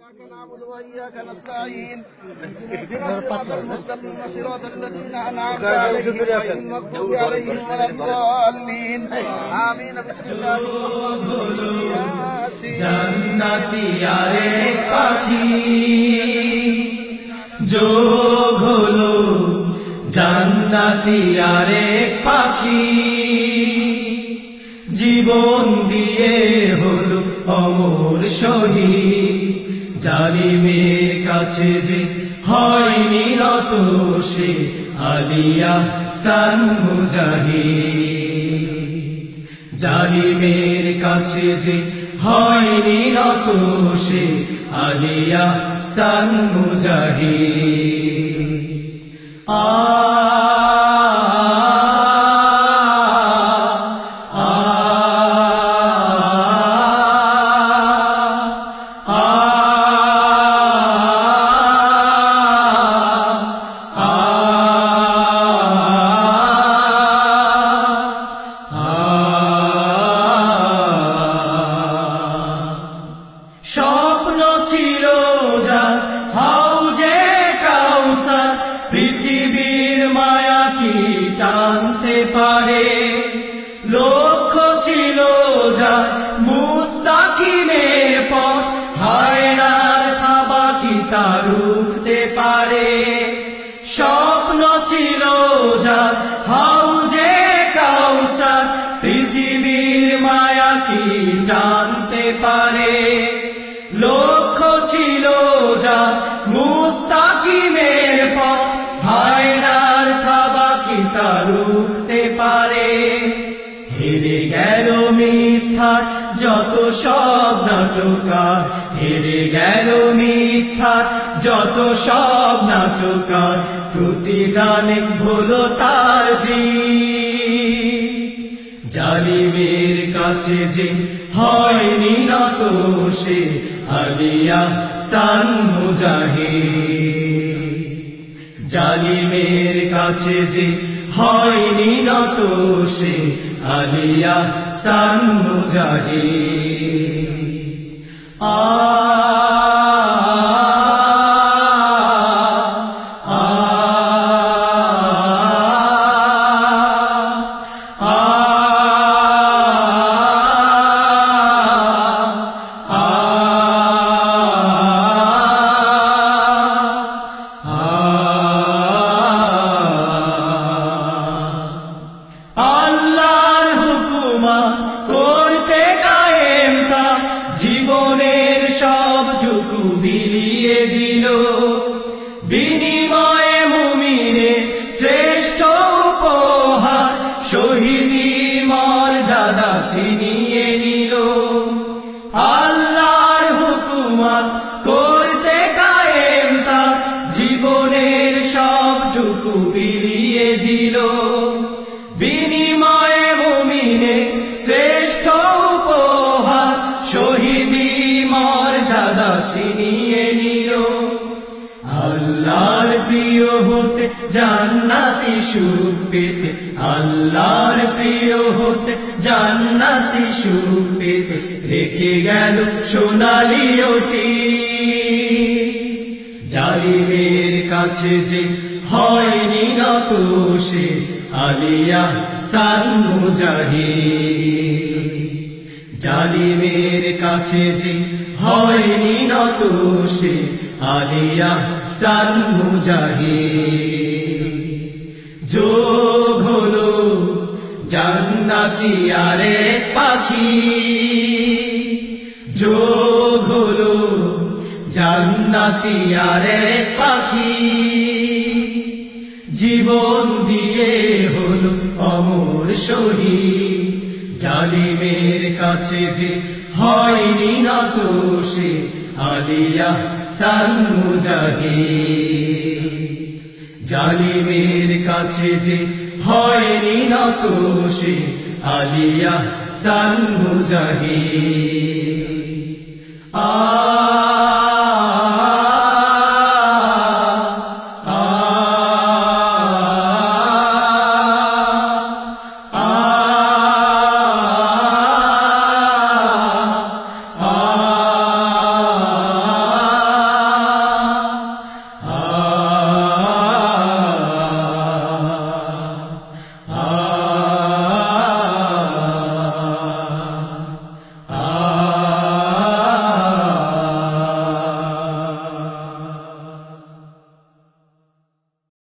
إياك نعبد وإياك نستعين اهدنا الصراط المستقيم صراط الذين أنعمت عليهم غير المغضوب عليهم ولا الضالين آمين بسم الله الرحمن الرحيم জান্নাতি আরেক পাখি যোগ হলো জান্নাতি আরেক পাখি জীবন দিয়ে হলো অমর শহীদ জালিমের কাছে যে হয়নি নত সে আলিয়া সান মুজাহিদ জালিমের কাছে যে হয়নি নত সে আলিয়া সান মুজাহিদ স্বপ্ন ছিল যা হাউজে কাউসার পৃথিবীর মায়া কি টানতে পারে লক্ষ্য ছিল যা মুস্তাকিমের পথ হায়নার থাবা কি তা রুখতে পারে স্বপ্ন ছিল যা হাউজে কাউসার পৃথিবীর মায়া কি টানতে পারে লক্ষ্য ছিল যা মুস্তাকিমের পথ হায়নার থাবা কি তা রুখতে পারে হেরে গেল মিথ্যার যত সব নাটকার হেরে গেল মিথ্যার যত সব নাটকার প্রতিদানে হলো তার জিত জালিমের কাছে যে হয়নি নত সে আলিয়া সান মুজাহিদ জালিমের কাছে যে হয়নি নত সে আলিয়া সান মুজাহিদ করতে কায়েম তা জীবনের সবটুকু বিলিয়ে দিল বিনিময়ে মুমিনের শ্রেষ্ঠ উপহার শহীদি মর্যাদা ছিনিয়ে নিল আল্লাহর হুকুমাত করতে কায়েম তা জীবনের সবটুকু বিলিয়ে দিল বিনিময়ে মুমিনের শ্রেষ্ঠ উপহার শহীদি মর্যাদা ছিনিয়ে নিল আল্লাহর প্রিয় হতে জান্নাতি সুখ পেতে আল্লাহর প্রিয় হতে জান্নাতি সুখ পেতে রেখে গেল সোনালি অতীত জালিমের কাছে যে হয়নি নত সে আলিয়া সান মুজাহিদ জালিমের কাছে যে হয়নি নত সে আলিয়া সান মুজাহিদ যোগ হলো জান্নাতি আরেক পাখি যোগ হলো জান্নাতি আরেক পাখি জীবন দিয়ে হলো অমর শহীদ জালিমের কাছে যে হয়নি নত সে আলিয়া সান মুজাহিদ জালিমের কাছে যে হয়নি নত সে আলিয়া সান মুজাহিদ